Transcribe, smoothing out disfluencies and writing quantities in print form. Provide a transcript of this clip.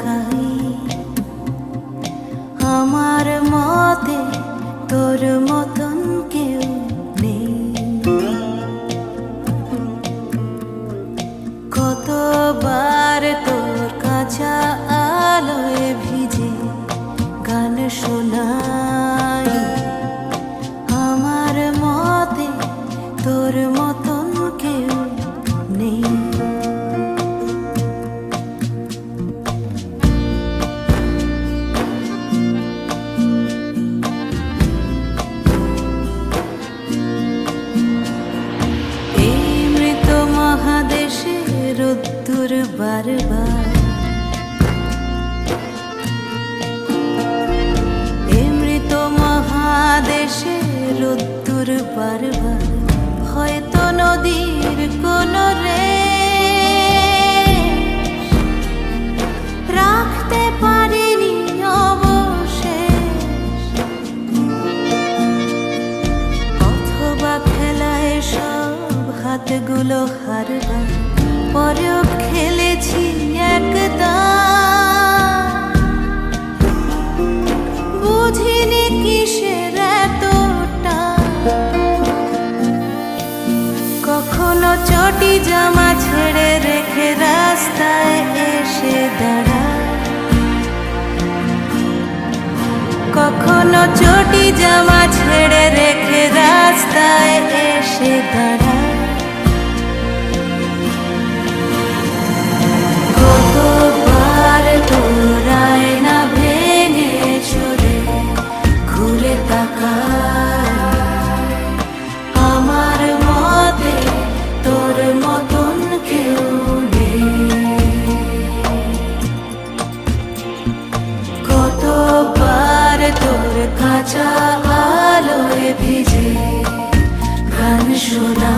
খাই। আমার মতে তোর মতন কেউ নেই। কতবার তোর কাঁচা আলোয় ভিজে গান শোনাই। আমার মতে তোর মতন কেউ নেই। রোদ্দুর বারবার মৃত মহাদেশে রোদ্দুর বারবার হয়তো নদীর কোন রে রাখতে পারিনি অবশেষ, অথবা খেলায় সব হাতগুলো হারবার পরেও খেলেছি একদা। বুঝিনি কিসের এতটা। কখনো চটি জামা ছেড়ে রেখে রাস্তায় এসে দাঁড়া। কখনো চটি জামা ছেড়ে রেখে রাস্তায় এসে দাঁড়া। আমার মতে তোর মতন কেউ নেই। কতবার তোর কাঁচা আলোয় ভিজে গান শোনা।